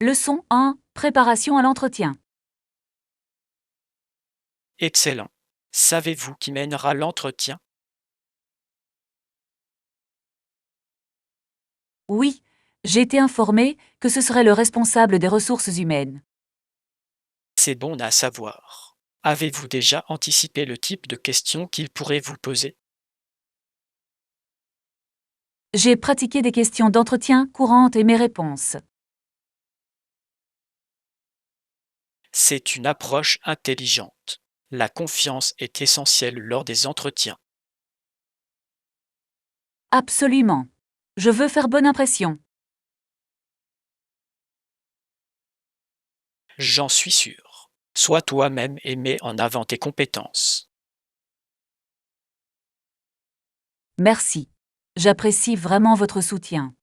Leçon 1. Préparation à l'entretien. Excellent. Savez-vous qui mènera l'entretien? Oui, j'ai été informé que ce serait le responsable des ressources humaines. C'est bon à savoir. Avez-vous déjà anticipé le type de questions qu'il pourrait vous poser? J'ai pratiqué des questions d'entretien courantes et mes réponses. C'est une approche intelligente. La confiance est essentielle lors des entretiens. Absolument. Je veux faire bonne impression. J'en suis sûr. Sois toi-même et mets en avant tes compétences. Merci. J'apprécie vraiment votre soutien.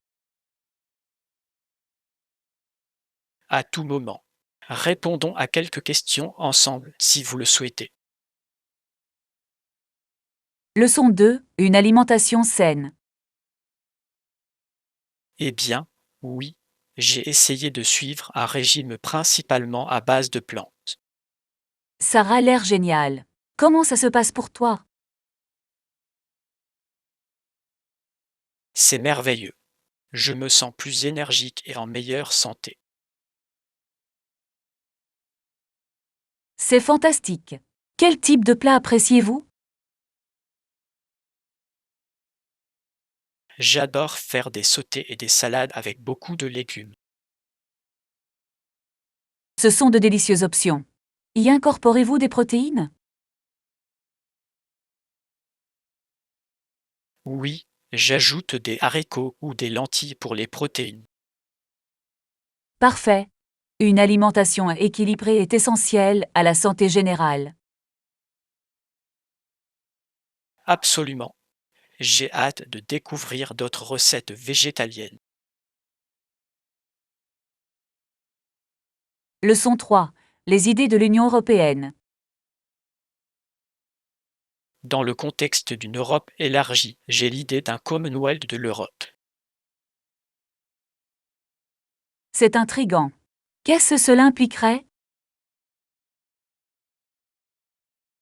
À tout moment. Répondons à quelques questions ensemble si vous le souhaitez. Leçon 2. Une alimentation saine. Eh bien, oui, j'ai essayé de suivre un régime principalement à base de plantes. Ça a l'air génial. Comment ça se passe pour toi? C'est merveilleux. Je me sens plus énergique et en meilleure santé. C'est fantastique. Quel type de plat appréciez-vous? J'adore faire des sautés et des salades avec beaucoup de légumes. Ce sont de délicieuses options. Y incorporez-vous des protéines? Oui, j'ajoute des haricots ou des lentilles pour les protéines. Parfait. Une alimentation équilibrée est essentielle à la santé générale. Absolument. J'ai hâte de découvrir d'autres recettes végétaliennes. Leçon 3. Les idées de l'Union européenne. Dans le contexte d'une Europe élargie, j'ai l'idée d'un Commonwealth de l'Europe. C'est intriguant. Qu'est-ce que cela impliquerait?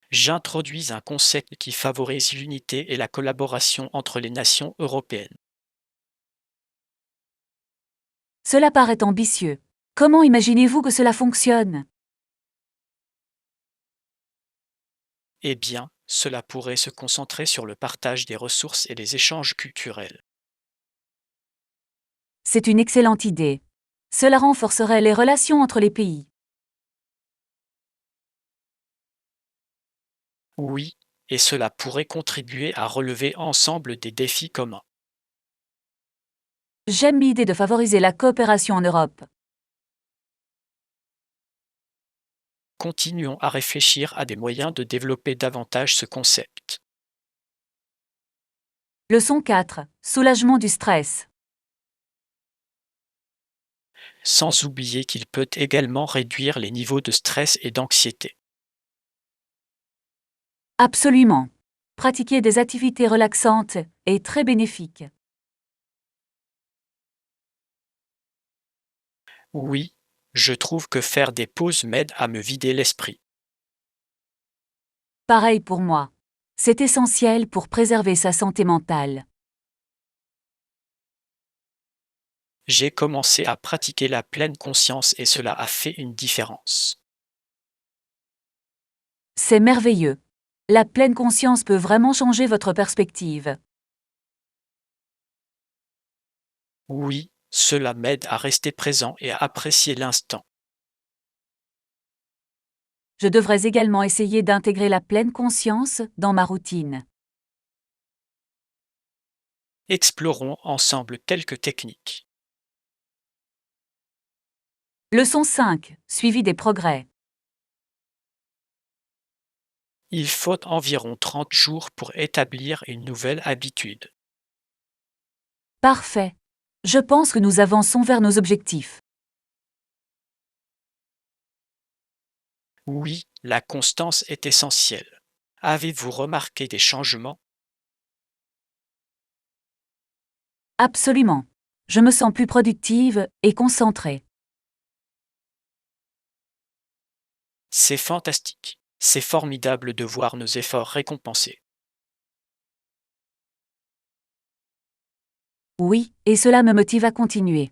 J'introduis un concept qui favorise l'unité et la collaboration entre les nations européennes. Cela paraît ambitieux. Comment imaginez-vous que cela fonctionne? Eh bien, cela pourrait se concentrer sur le partage des ressources et les échanges culturels. C'est une excellente idée. Cela renforcerait les relations entre les pays. Oui, et cela pourrait contribuer à relever ensemble des défis communs. J'aime l'idée de favoriser la coopération en Europe. Continuons à réfléchir à des moyens de développer davantage ce concept, Leçon 4. Soulagement du stress. sans oublier qu'il peut également réduire les niveaux de stress et d'anxiété. Absolument. Pratiquer des activités relaxantes est très bénéfique. Oui, je trouve que faire des pauses m'aide à me vider l'esprit. Pareil pour moi. C'est essentiel pour préserver sa santé mentale. J'ai commencé à pratiquer la pleine conscience et cela a fait une différence. C'est merveilleux. La pleine conscience peut vraiment changer votre perspective. Oui, cela m'aide à rester présent et à apprécier l'instant. Je devrais également essayer d'intégrer la pleine conscience dans ma routine. Explorons ensemble quelques techniques. Leçon 5. Suivi des progrès. Il faut environ 30 jours pour établir une nouvelle habitude. Parfait. Je pense que nous avançons vers nos objectifs. Oui, la constance est essentielle. Avez-vous remarqué des changements? Absolument. Je me sens plus productive et concentrée. C'est fantastique. C'est formidable de voir nos efforts récompensés. Oui, et cela me motive à continuer.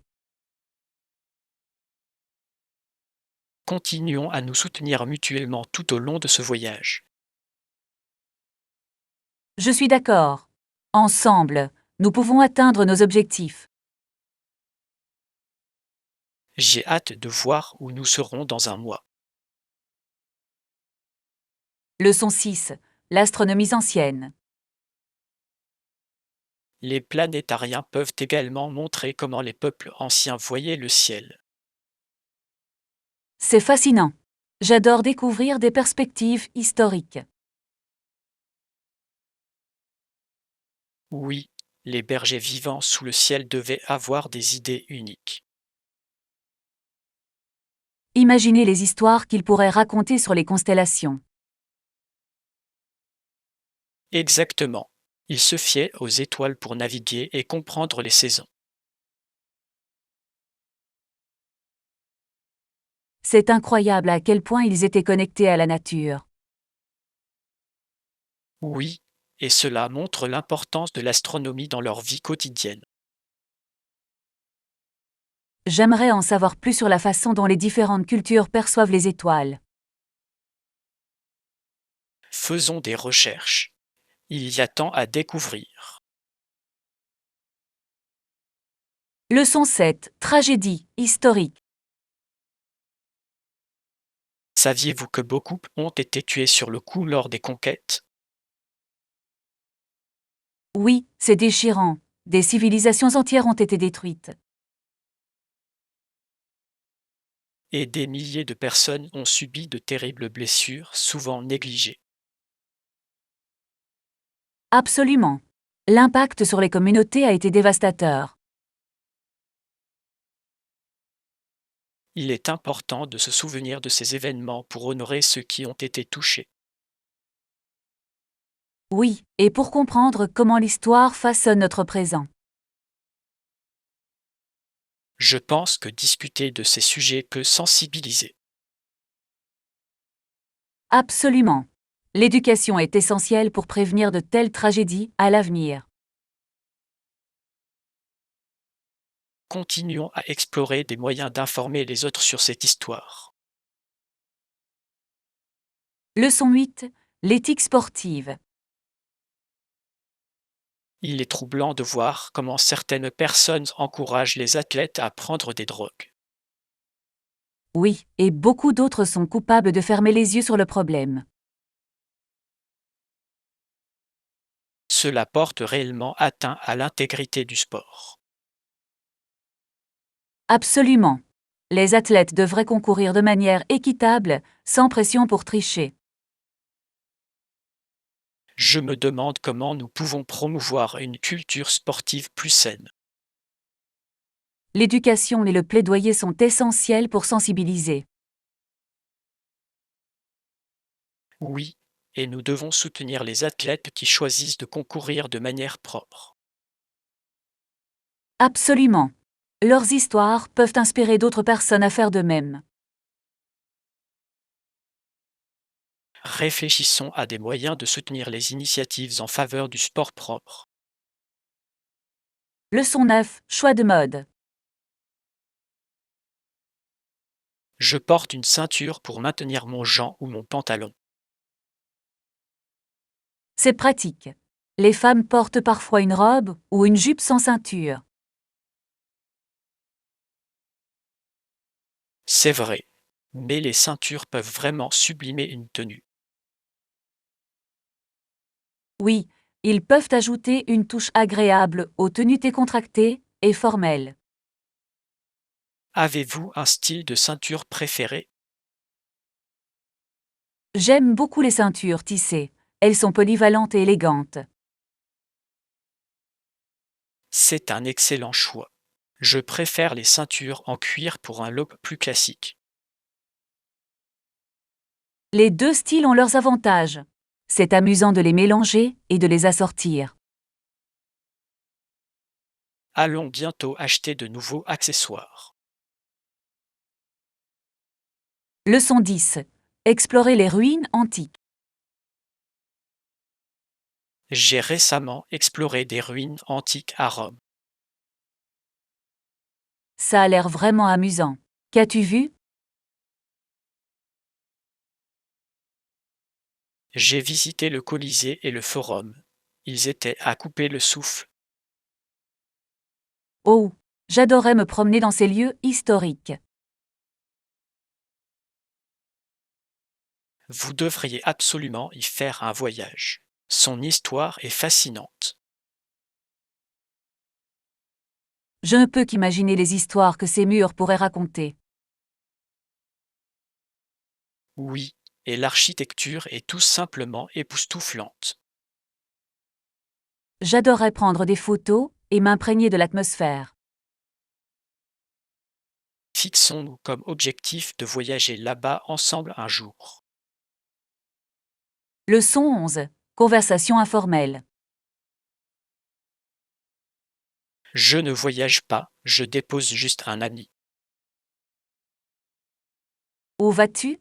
Continuons à nous soutenir mutuellement tout au long de ce voyage. Je suis d'accord. Ensemble, nous pouvons atteindre nos objectifs. J'ai hâte de voir où nous serons dans un mois. Leçon 6. L'astronomie ancienne. Les planétariens peuvent également montrer comment les peuples anciens voyaient le ciel. C'est fascinant. J'adore découvrir des perspectives historiques. Oui, les bergers vivants sous le ciel devaient avoir des idées uniques. Imaginez les histoires qu'ils pourraient raconter sur les constellations. Exactement. Ils se fiaient aux étoiles pour naviguer et comprendre les saisons. C'est incroyable à quel point ils étaient connectés à la nature. Oui, et cela montre l'importance de l'astronomie dans leur vie quotidienne. J'aimerais en savoir plus sur la façon dont les différentes cultures perçoivent les étoiles. Faisons des recherches. Il y a tant à découvrir. Leçon 7. Tragédie historique. Saviez-vous que beaucoup ont été tués sur le coup lors des conquêtes? Oui, c'est déchirant. Des civilisations entières ont été détruites. Et des milliers de personnes ont subi de terribles blessures, souvent négligées. Absolument. L'impact sur les communautés a été dévastateur. Il est important de se souvenir de ces événements pour honorer ceux qui ont été touchés. Oui, et pour comprendre comment l'histoire façonne notre présent. Je pense que discuter de ces sujets peut sensibiliser. Absolument. L'éducation est essentielle pour prévenir de telles tragédies à l'avenir. Continuons à explorer des moyens d'informer les autres sur cette histoire. Leçon 8. L'éthique sportive. Il est troublant de voir comment certaines personnes encouragent les athlètes à prendre des drogues. Oui, et beaucoup d'autres sont coupables de fermer les yeux sur le problème. Cela porte réellement atteint à l'intégrité du sport. Absolument. Les athlètes devraient concourir de manière équitable, sans pression pour tricher. Je me demande comment nous pouvons promouvoir une culture sportive plus saine. L'éducation et le plaidoyer sont essentiels pour sensibiliser. Oui, et nous devons soutenir les athlètes qui choisissent de concourir de manière propre. Absolument. Leurs histoires peuvent inspirer d'autres personnes à faire de même. Réfléchissons à des moyens de soutenir les initiatives en faveur du sport propre. Leçon 9. Choix de mode. Je porte une ceinture pour maintenir mon jean ou mon pantalon. C'est pratique. Les femmes portent parfois une robe ou une jupe sans ceinture. C'est vrai, mais les ceintures peuvent vraiment sublimer une tenue. Oui, ils peuvent ajouter une touche agréable aux tenues décontractées et formelles. Avez-vous un style de ceinture préféré? J'aime beaucoup les ceintures tissées. Elles sont polyvalentes et élégantes. C'est un excellent choix. Je préfère les ceintures en cuir pour un look plus classique. Les deux styles ont leurs avantages. C'est amusant de les mélanger et de les assortir. Allons bientôt acheter de nouveaux accessoires. Leçon 10. explorer les ruines antiques. J'ai récemment exploré des ruines antiques à Rome. Ça a l'air vraiment amusant. Qu'as-tu vu? J'ai visité le Colisée et le Forum. Ils étaient à couper le souffle. Oh, j'adorais me promener dans ces lieux historiques. Vous devriez absolument y faire un voyage. Son histoire est fascinante. Je ne peux qu'imaginer les histoires que ces murs pourraient raconter. Oui, et l'architecture est tout simplement époustouflante. J'adorerais prendre des photos et m'imprégner de l'atmosphère. Fixons-nous comme objectif de voyager là-bas ensemble un jour. Leçon 11. Conversation informelle. Je ne voyage pas, je dépose juste un ami. Où vas-tu?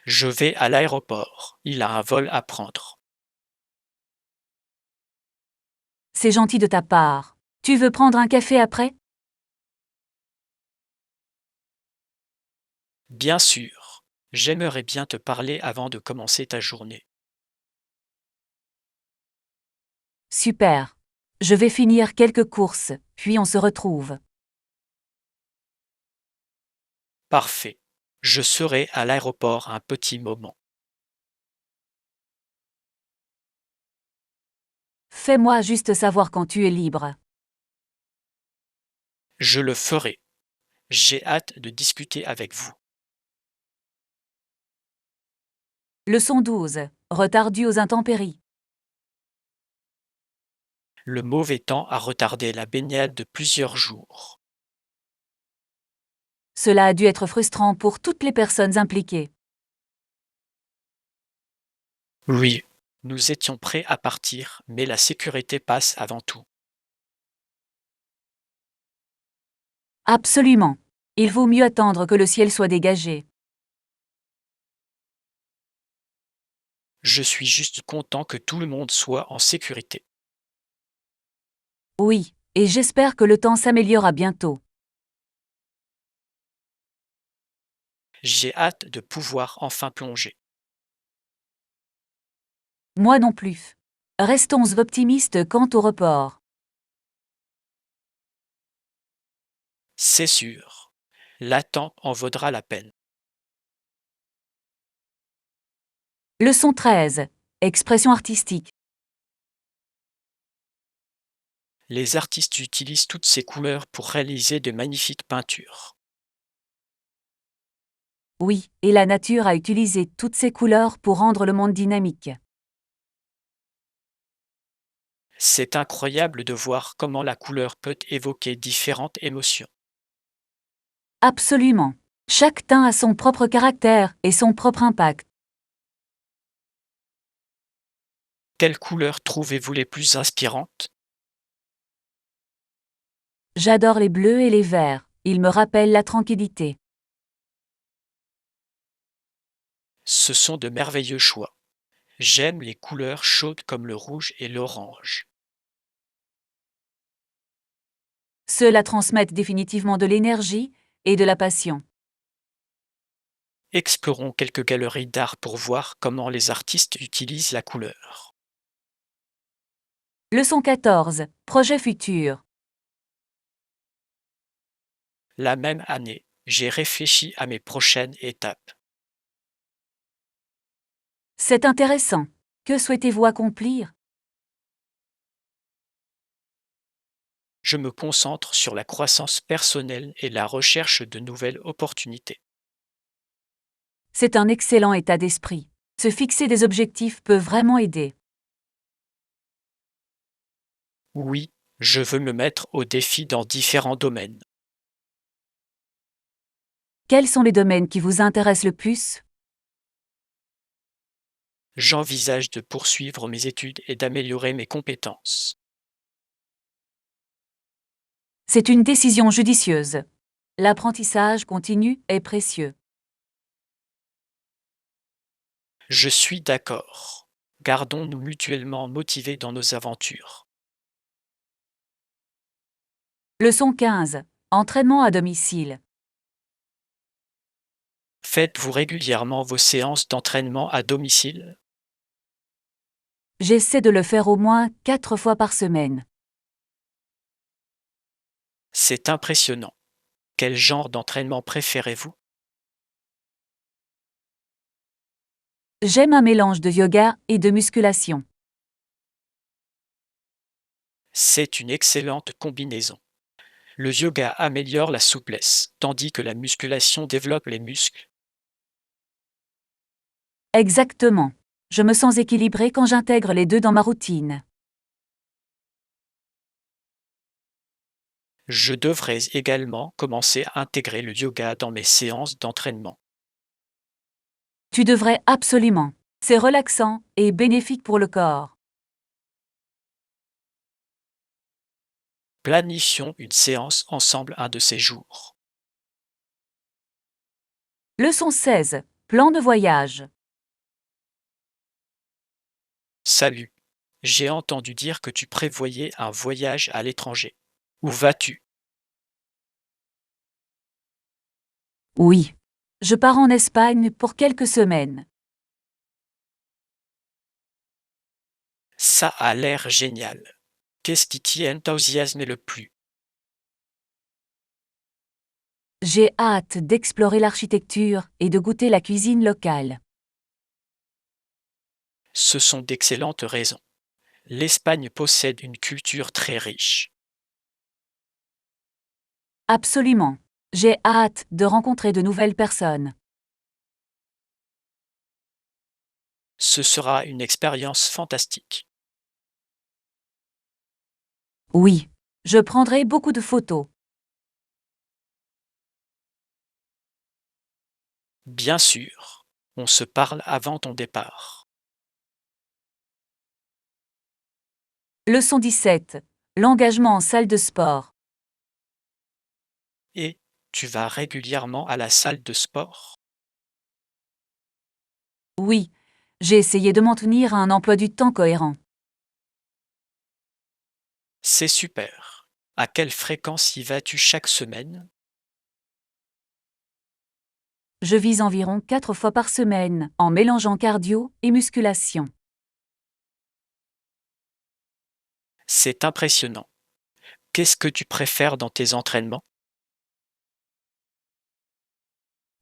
Je vais à l'aéroport, il a un vol à prendre. C'est gentil de ta part. Tu veux prendre un café après? Bien sûr, j'aimerais bien te parler avant de commencer ta journée. Super. Je vais finir quelques courses, puis on se retrouve. Parfait. Je serai à l'aéroport un petit moment. Fais-moi juste savoir quand tu es libre. Je le ferai. J'ai hâte de discuter avec vous. Leçon 12. Retard dû aux intempéries. Le mauvais temps a retardé la baignade de plusieurs jours. Cela a dû être frustrant pour toutes les personnes impliquées. Oui, nous étions prêts à partir, mais la sécurité passe avant tout. Absolument. Il vaut mieux attendre que le ciel soit dégagé. Je suis juste content que tout le monde soit en sécurité. Oui, et j'espère que le temps s'améliorera bientôt. J'ai hâte de pouvoir enfin plonger. Moi non plus. Restons optimistes quant au report. C'est sûr. L'attente en vaudra la peine. Leçon 13. Expression artistique. Les artistes utilisent toutes ces couleurs pour réaliser de magnifiques peintures. Oui, et la nature a utilisé toutes ces couleurs pour rendre le monde dynamique. C'est incroyable de voir comment la couleur peut évoquer différentes émotions. Absolument. Chaque teint a son propre caractère et son propre impact. Quelles couleurs trouvez-vous les plus inspirantes? J'adore les bleus et les verts. Ils me rappellent la tranquillité. Ce sont de merveilleux choix. J'aime les couleurs chaudes comme le rouge et l'orange. Ceux-là transmettent définitivement de l'énergie et de la passion. Explorons quelques galeries d'art pour voir comment les artistes utilisent la couleur. Leçon 14. Projet futur. La même année, j'ai réfléchi à mes prochaines étapes. C'est intéressant. Que souhaitez-vous accomplir? Je me concentre sur la croissance personnelle et la recherche de nouvelles opportunités. C'est un excellent état d'esprit. Se fixer des objectifs peut vraiment aider. Oui, je veux me mettre au défi dans différents domaines. Quels sont les domaines qui vous intéressent le plus? J'envisage de poursuivre mes études et d'améliorer mes compétences. C'est une décision judicieuse. L'apprentissage continu est précieux. Je suis d'accord. Gardons-nous mutuellement motivés dans nos aventures. Leçon 15. Entraînement à domicile. Faites-vous régulièrement vos séances d'entraînement à domicile? J'essaie de le faire au moins 4 fois par semaine. C'est impressionnant. Quel genre d'entraînement préférez-vous? J'aime un mélange de yoga et de musculation. C'est une excellente combinaison. Le yoga améliore la souplesse, tandis que la musculation développe les muscles. Exactement. Je me sens équilibrée quand j'intègre les deux dans ma routine. Je devrais également commencer à intégrer le yoga dans mes séances d'entraînement. Tu devrais absolument. C'est relaxant et bénéfique pour le corps. Planifions une séance ensemble un de ces jours. Leçon 16. Plan de voyage. Salut, j'ai entendu dire que tu prévoyais un voyage à l'étranger. Où vas-tu? Oui. Je pars en Espagne pour quelques semaines. Ça a l'air génial. Qu'est-ce qui t'y enthousiasme le plus? J'ai hâte d'explorer l'architecture et de goûter la cuisine locale. Ce sont d'excellentes raisons. L'Espagne possède une culture très riche. Absolument. J'ai hâte de rencontrer de nouvelles personnes. Ce sera une expérience fantastique. Oui. Je prendrai beaucoup de photos. Bien sûr, on se parle avant ton départ. Leçon 17. L'engagement en salle de sport. Et tu vas régulièrement à la salle de sport? Oui. J'ai essayé de m'en tenir à un emploi du temps cohérent. C'est super. À quelle fréquence y vas-tu chaque semaine? Je vise environ 4 fois par semaine, en mélangeant cardio et musculation. C'est impressionnant. Qu'est-ce que tu préfères dans tes entraînements?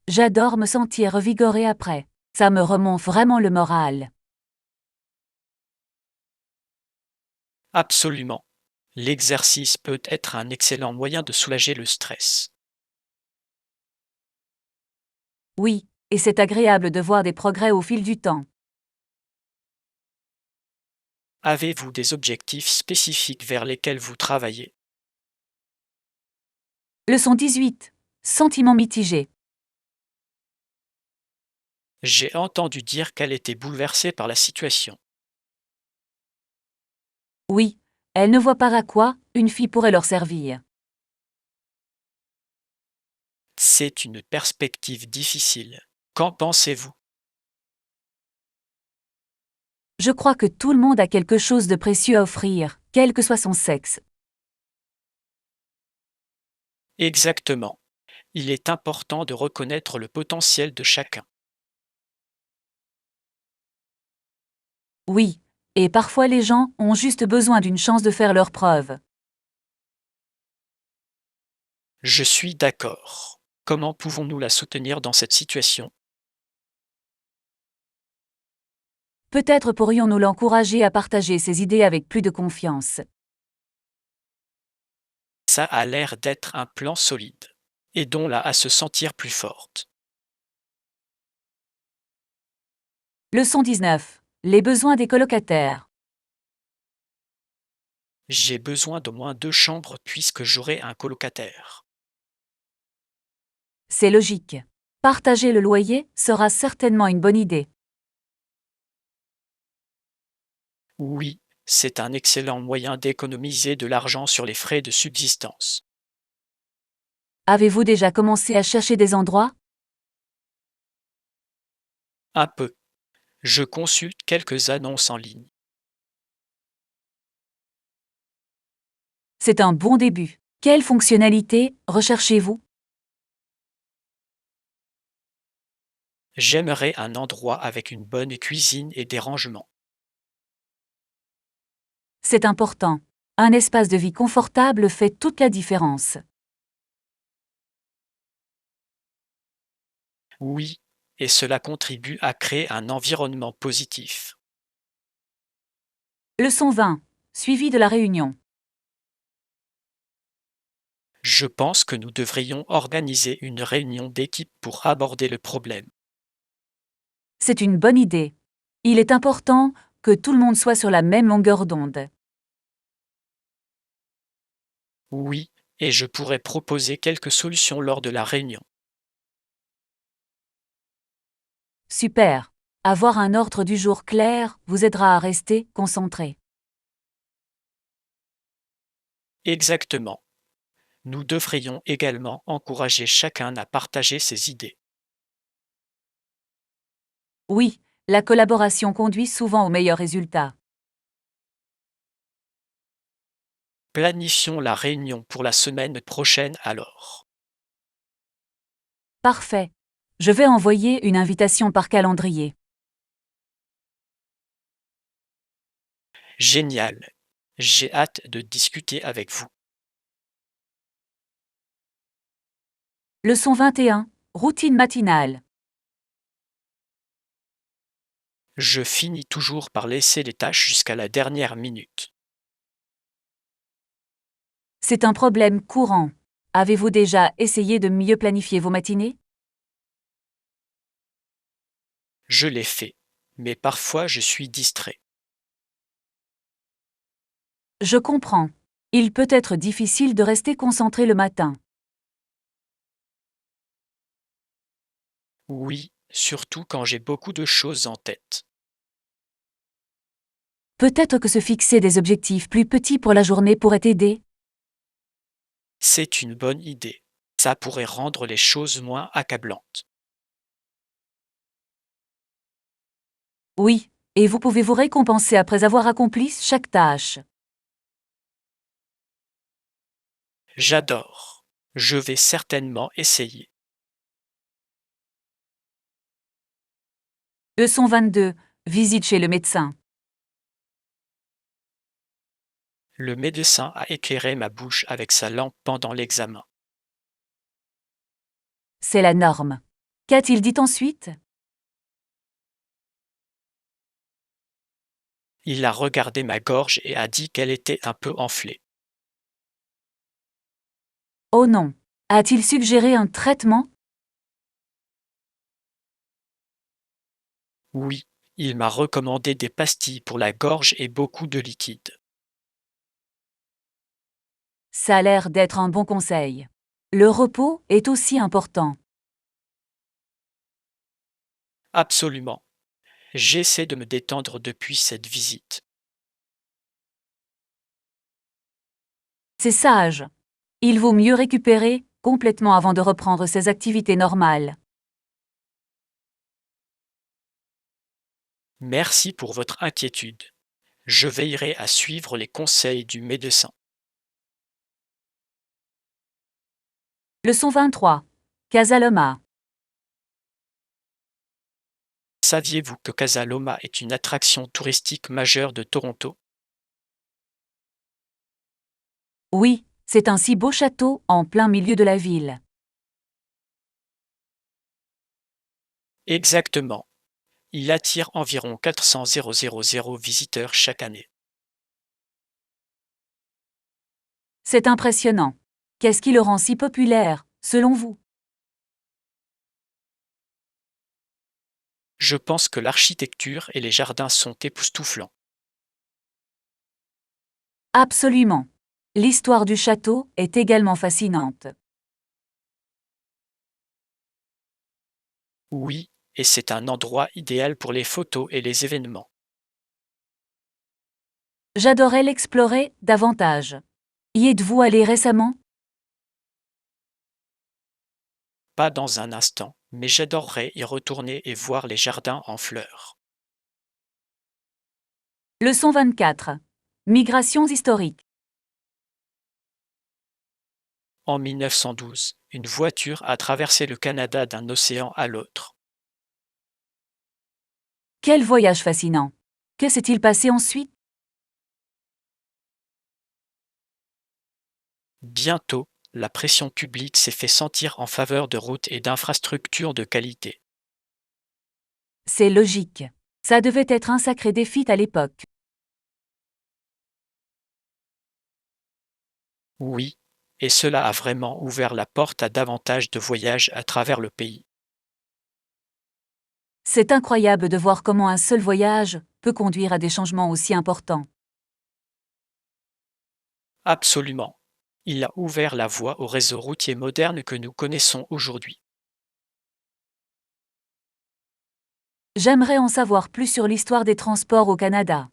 J'adore me sentir revigorée après. Ça me remonte vraiment le moral. Absolument. L'exercice peut être un excellent moyen de soulager le stress. Oui, et c'est agréable de voir des progrès au fil du temps. Avez-vous des objectifs spécifiques vers lesquels vous travaillez? Leçon 18. Sentiments mitigés. J'ai entendu dire qu'elle était bouleversée par la situation. Oui, elles ne voient pas à quoi une fille pourrait leur servir. C'est une perspective difficile. Qu'en pensez-vous? Je crois que tout le monde a quelque chose de précieux à offrir, quel que soit son sexe. Exactement. Il est important de reconnaître le potentiel de chacun. Oui, et parfois les gens ont juste besoin d'une chance de faire leurs preuves. Je suis d'accord. Comment pouvons-nous la soutenir dans cette situation? Peut-être pourrions-nous l'encourager à partager ses idées avec plus de confiance. Ça a l'air d'être un plan solide. Aidons-la à se sentir plus forte. Leçon 19. Les besoins des colocataires. J'ai besoin d'au moins 2 chambres puisque j'aurai un colocataire. C'est logique. Partager le loyer sera certainement une bonne idée. Oui, c'est un excellent moyen d'économiser de l'argent sur les frais de subsistance. Avez-vous déjà commencé à chercher des endroits? Un peu. Je consulte quelques annonces en ligne. C'est un bon début. Quelle fonctionnalité recherchez-vous? J'aimerais un endroit avec une bonne cuisine et des rangements. C'est important. Un espace de vie confortable fait toute la différence. Oui, et cela contribue à créer un environnement positif. Leçon 20. Suivi de la réunion. Je pense que nous devrions organiser une réunion d'équipe pour aborder le problème. C'est une bonne idée. Il est important que tout le monde soit sur la même longueur d'onde. Oui, et je pourrais proposer quelques solutions lors de la réunion. Super. Avoir un ordre du jour clair vous aidera à rester concentré. Exactement. Nous devrions également encourager chacun à partager ses idées. Oui, la collaboration conduit souvent aux meilleurs résultats. Planifions la réunion pour la semaine prochaine alors. Parfait. Je vais envoyer une invitation par calendrier. Génial. J'ai hâte de discuter avec vous. Leçon 21. Routine matinale. Je finis toujours par laisser les tâches jusqu'à la dernière minute. C'est un problème courant. Avez-vous déjà essayé de mieux planifier vos matinées? Je l'ai fait, mais parfois je suis distrait. Je comprends. Il peut être difficile de rester concentré le matin. Oui, surtout quand j'ai beaucoup de choses en tête. Peut-être que se fixer des objectifs plus petits pour la journée pourrait aider. C'est une bonne idée. Ça pourrait rendre les choses moins accablantes. Oui, et vous pouvez vous récompenser après avoir accompli chaque tâche. J'adore. Je vais certainement essayer. Leçon 22. Visite chez le médecin. Le médecin a éclairé ma bouche avec sa lampe pendant l'examen. C'est la norme. Qu'a-t-il dit ensuite? Il a regardé ma gorge et a dit qu'elle était un peu enflée. Oh non. A-t-il suggéré un traitement? Oui, il m'a recommandé des pastilles pour la gorge et beaucoup de liquide. Ça a l'air d'être un bon conseil. Le repos est aussi important. Absolument. J'essaie de me détendre depuis cette visite. C'est sage. Il vaut mieux récupérer complètement avant de reprendre ses activités normales. Merci pour votre inquiétude. Je veillerai à suivre les conseils du médecin. Leçon 23. Casa Loma. Saviez-vous que Casa Loma est une attraction touristique majeure de Toronto? Oui, c'est un si beau château en plein milieu de la ville. Exactement. Il attire environ 400 000 visiteurs chaque année. C'est impressionnant. Qu'est-ce qui le rend si populaire, selon vous? Je pense que l'architecture et les jardins sont époustouflants. Absolument. L'histoire du château est également fascinante. Oui, et c'est un endroit idéal pour les photos et les événements. J'adorais l'explorer davantage. Y êtes-vous allé récemment? Pas dans un instant, mais j'adorerais y retourner et voir les jardins en fleurs. Leçon 24. Migrations historiques. En 1912, une voiture a traversé le Canada d'un océan à l'autre. Quel voyage fascinant. Que s'est-il passé ensuite? Bientôt, la pression publique s'est fait sentir en faveur de routes et d'infrastructures de qualité. C'est logique. Ça devait être un sacré défi à l'époque. Oui, et cela a vraiment ouvert la porte à davantage de voyages à travers le pays. C'est incroyable de voir comment un seul voyage peut conduire à des changements aussi importants. Absolument. Il a ouvert la voie au réseau routier moderne que nous connaissons aujourd'hui. J'aimerais en savoir plus sur l'histoire des transports au Canada.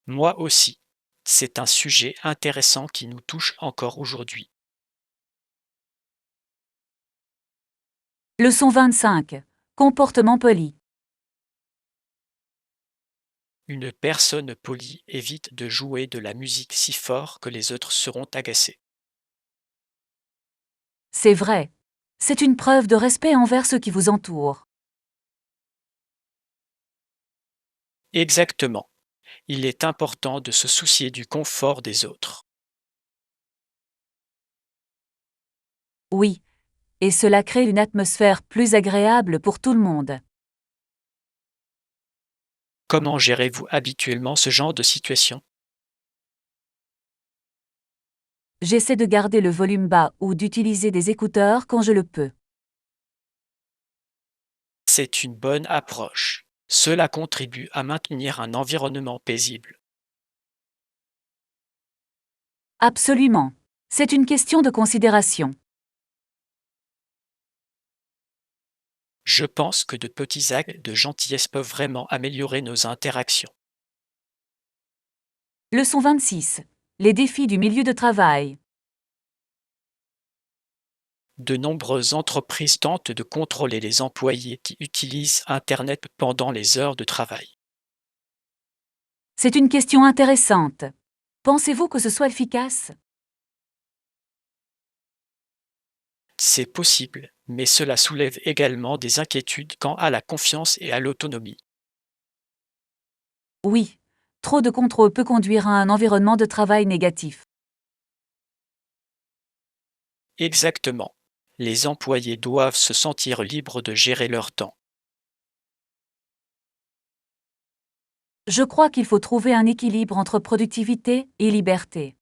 Moi aussi. C'est un sujet intéressant qui nous touche encore aujourd'hui. Leçon 25. Comportement poli. Une personne polie évite de jouer de la musique si fort que les autres seront agacés. C'est vrai. C'est une preuve de respect envers ceux qui vous entourent. Exactement. Il est important de se soucier du confort des autres. Oui. Et cela crée une atmosphère plus agréable pour tout le monde. Comment gérez-vous habituellement ce genre de situation? J'essaie de garder le volume bas ou d'utiliser des écouteurs quand je le peux. C'est une bonne approche. Cela contribue à maintenir un environnement paisible. Absolument. C'est une question de considération. Je pense que de petits actes de gentillesse peuvent vraiment améliorer nos interactions. Leçon 26. Les défis du milieu de travail. De nombreuses entreprises tentent de contrôler les employés qui utilisent Internet pendant les heures de travail. C'est une question intéressante. Pensez-vous que ce soit efficace? C'est possible, mais cela soulève également des inquiétudes quant à la confiance et à l'autonomie. Oui. Trop de contrôle peut conduire à un environnement de travail négatif. Exactement. Les employés doivent se sentir libres de gérer leur temps. Je crois qu'il faut trouver un équilibre entre productivité et liberté.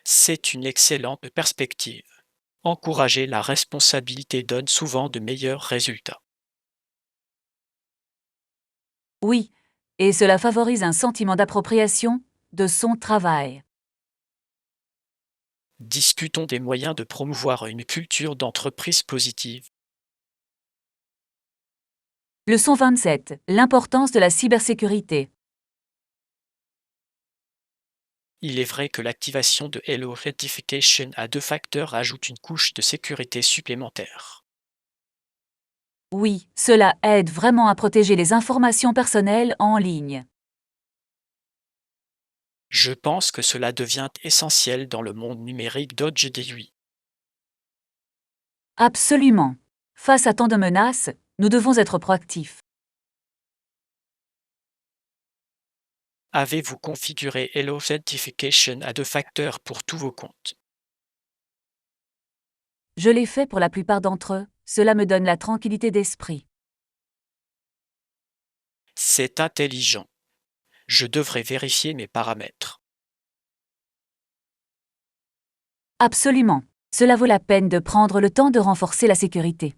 C'est une excellente perspective. Encourager la responsabilité donne souvent de meilleurs résultats. Oui. Et cela favorise un sentiment d'appropriation de son travail. Discutons des moyens de promouvoir une culture d'entreprise positive. Leçon 27. L'importance de la cybersécurité. Il est vrai que l'activation de Hello Authentication à deux facteurs ajoute une couche de sécurité supplémentaire. Oui, cela aide vraiment à protéger les informations personnelles en ligne. Je pense que cela devient essentiel dans le monde numérique d'aujourd'hui. Absolument. Face à tant de menaces, nous devons être proactifs. Avez-vous configuré Hello Authentication à deux facteurs pour tous vos comptes? Je l'ai fait pour la plupart d'entre eux, cela me donne la tranquillité d'esprit. C'est intelligent. Je devrais vérifier mes paramètres. Absolument. Cela vaut la peine de prendre le temps de renforcer la sécurité.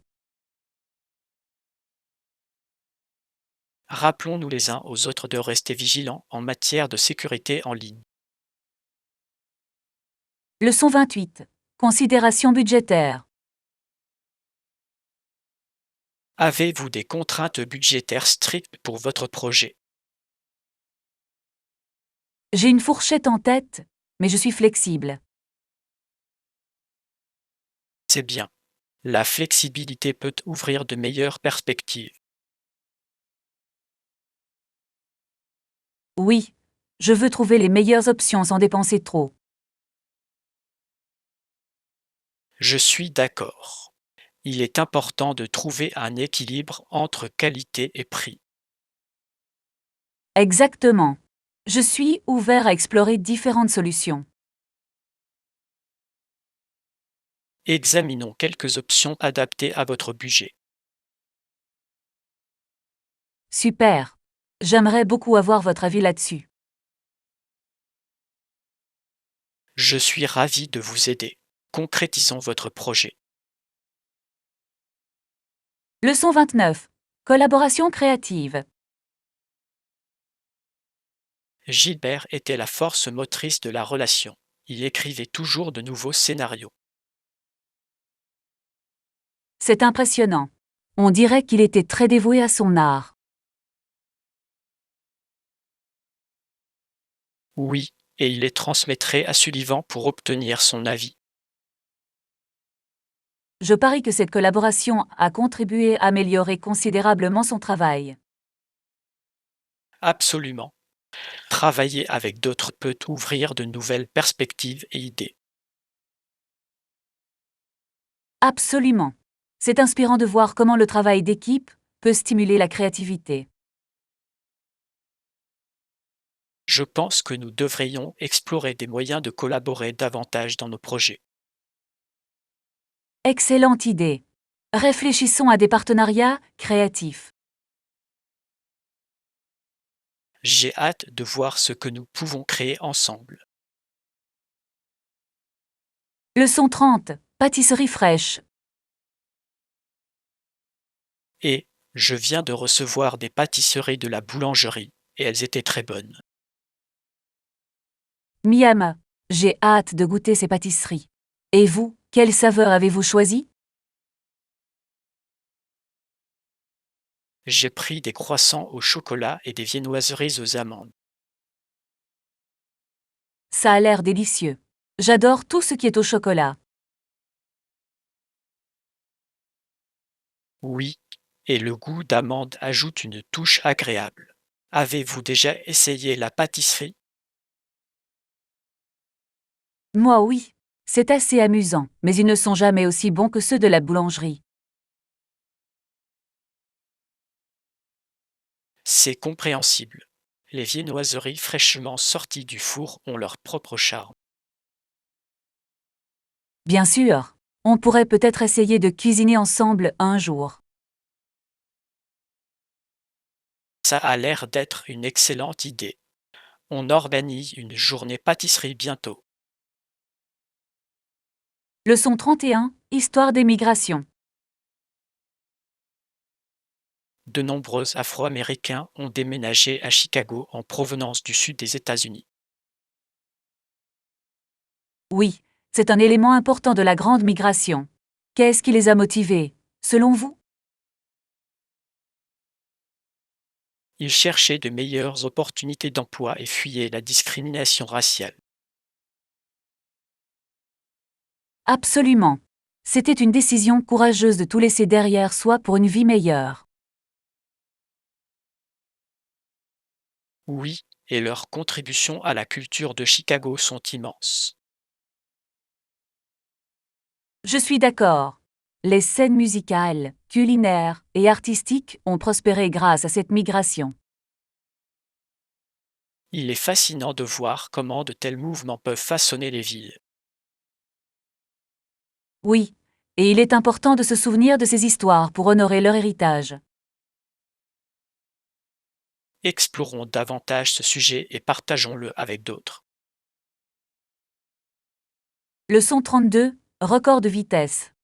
Rappelons-nous les uns aux autres de rester vigilants en matière de sécurité en ligne. Leçon 28. Considération budgétaire. Avez-vous des contraintes budgétaires strictes pour votre projet? J'ai une fourchette en tête, mais je suis flexible. C'est bien. La flexibilité peut ouvrir de meilleures perspectives. Oui, je veux trouver les meilleures options sans dépenser trop. Je suis d'accord. Il est important de trouver un équilibre entre qualité et prix. Exactement. Je suis ouvert à explorer différentes solutions. Examinons quelques options adaptées à votre budget. Super. J'aimerais beaucoup avoir votre avis là-dessus. Je suis ravi de vous aider. Concrétisons votre projet. Leçon 29. Collaboration créative. Gilbert était la force motrice de la relation. Il écrivait toujours de nouveaux scénarios. C'est impressionnant. On dirait qu'il était très dévoué à son art. Oui, et il les transmettrait à Sullivan pour obtenir son avis. Je parie que cette collaboration a contribué à améliorer considérablement son travail. Absolument. Travailler avec d'autres peut ouvrir de nouvelles perspectives et idées. Absolument. C'est inspirant de voir comment le travail d'équipe peut stimuler la créativité. Je pense que nous devrions explorer des moyens de collaborer davantage dans nos projets. Excellente idée. Réfléchissons à des partenariats créatifs. J'ai hâte de voir ce que nous pouvons créer ensemble. Leçon 30. Pâtisserie fraîche. Et je viens de recevoir des pâtisseries de la boulangerie, et elles étaient très bonnes. Miam. J'ai hâte de goûter ces pâtisseries. Et vous, quelle saveur avez-vous choisi? J'ai pris des croissants au chocolat et des viennoiseries aux amandes. Ça a l'air délicieux. J'adore tout ce qui est au chocolat. Oui, et le goût d'amande ajoute une touche agréable. Avez-vous déjà essayé la pâtisserie? Moi oui. C'est assez amusant, mais ils ne sont jamais aussi bons que ceux de la boulangerie. C'est compréhensible. Les viennoiseries fraîchement sorties du four ont leur propre charme. Bien sûr. On pourrait peut-être essayer de cuisiner ensemble un jour. Ça a l'air d'être une excellente idée. On organise une journée pâtisserie bientôt. Leçon 31. Histoire des migrations. De nombreux Afro-Américains ont déménagé à Chicago en provenance du sud des États-Unis. Oui, c'est un élément important de la grande migration. Qu'est-ce qui les a motivés, selon vous? Ils cherchaient de meilleures opportunités d'emploi et fuyaient la discrimination raciale. Absolument. C'était une décision courageuse de tout laisser derrière soi pour une vie meilleure. Oui, et leurs contributions à la culture de Chicago sont immenses. Je suis d'accord. Les scènes musicales, culinaires et artistiques ont prospéré grâce à cette migration. Il est fascinant de voir comment de tels mouvements peuvent façonner les villes. Oui, et il est important de se souvenir de ces histoires pour honorer leur héritage. Explorons davantage ce sujet et partageons-le avec d'autres. Leçon 32. Record de vitesse.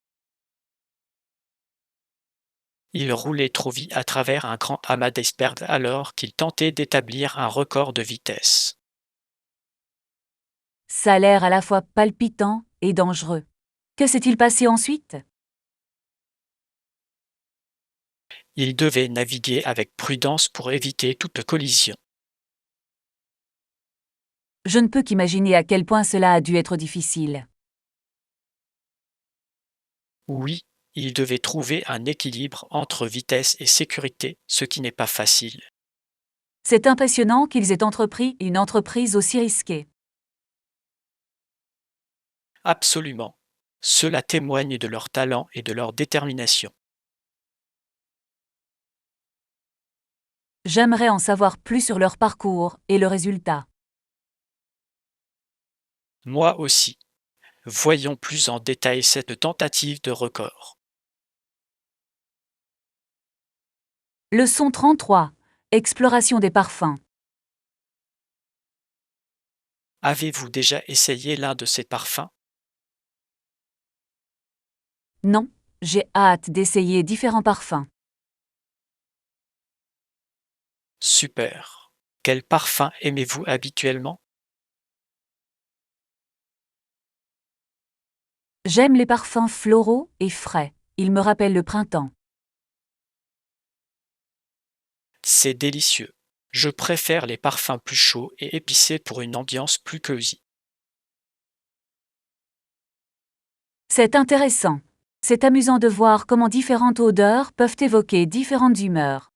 Il roulait trop vite à travers un grand amas d'icebergs alors qu'il tentait d'établir un record de vitesse. Ça a l'air à la fois palpitant et dangereux. Que s'est-il passé ensuite? Il devait naviguer avec prudence pour éviter toute collision. Je ne peux qu'imaginer à quel point cela a dû être difficile. Oui, ils devaient trouver un équilibre entre vitesse et sécurité, ce qui n'est pas facile. C'est impressionnant qu'ils aient entrepris une entreprise aussi risquée. Absolument. Cela témoigne de leur talent et de leur détermination. J'aimerais en savoir plus sur leur parcours et le résultat. Moi aussi. Voyons plus en détail cette tentative de record. Leçon 33. Exploration des parfums. Avez-vous déjà essayé l'un de ces parfums? Non, j'ai hâte d'essayer différents parfums. Super. Quel parfum aimez-vous habituellement? J'aime les parfums floraux et frais. Ils me rappellent le printemps. C'est délicieux. Je préfère les parfums plus chauds et épicés pour une ambiance plus cosy. C'est intéressant. C'est amusant de voir comment différentes odeurs peuvent évoquer différentes humeurs.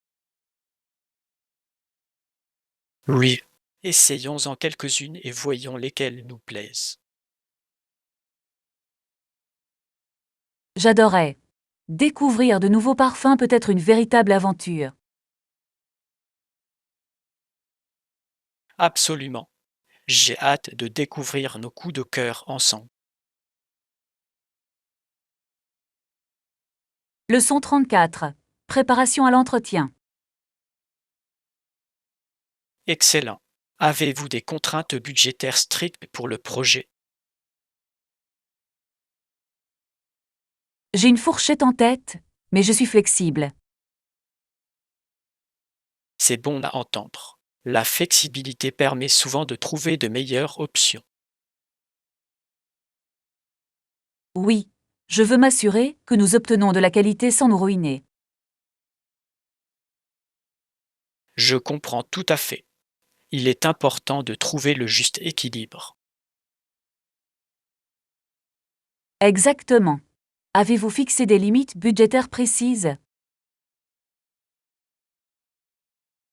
Oui. Essayons en quelques-unes et voyons lesquelles nous plaisent. J'adorais. Découvrir de nouveaux parfums peut être une véritable aventure. Absolument. J'ai hâte de découvrir nos coups de cœur ensemble. Leçon 34. Préparation à l'entretien. Excellent. Avez-vous des contraintes budgétaires strictes pour le projet? J'ai une fourchette en tête, mais je suis flexible. C'est bon à entendre. La flexibilité permet souvent de trouver de meilleures options. Oui, je veux m'assurer que nous obtenons de la qualité sans nous ruiner. Je comprends tout à fait. Il est important de trouver le juste équilibre. Exactement. Avez-vous fixé des limites budgétaires précises?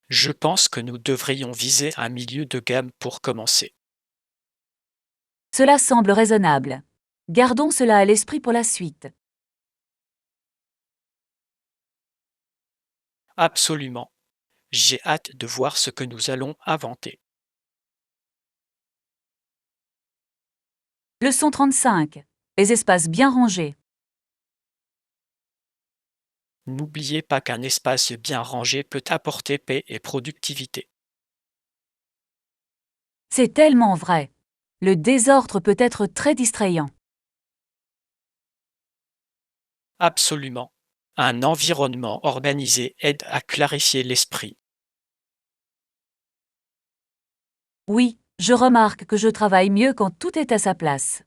Je pense que nous devrions viser un milieu de gamme pour commencer. Cela semble raisonnable. Gardons cela à l'esprit pour la suite. Absolument. J'ai hâte de voir ce que nous allons inventer. Leçon 35. Les espaces bien rangés. N'oubliez pas qu'un espace bien rangé peut apporter paix et productivité. C'est tellement vrai. Le désordre peut être très distrayant. Absolument. Un environnement organisé aide à clarifier l'esprit. Oui, je remarque que je travaille mieux quand tout est à sa place.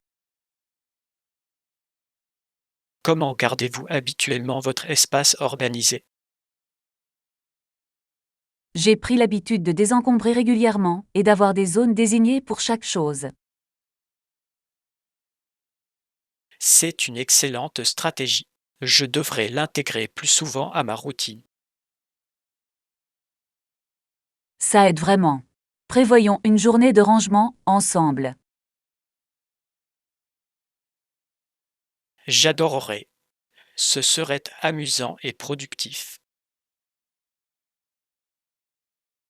Comment gardez-vous habituellement votre espace organisé? J'ai pris l'habitude de désencombrer régulièrement et d'avoir des zones désignées pour chaque chose. C'est une excellente stratégie. Je devrais l'intégrer plus souvent à ma routine. Ça aide vraiment. Prévoyons une journée de rangement ensemble. J'adorerais. Ce serait amusant et productif.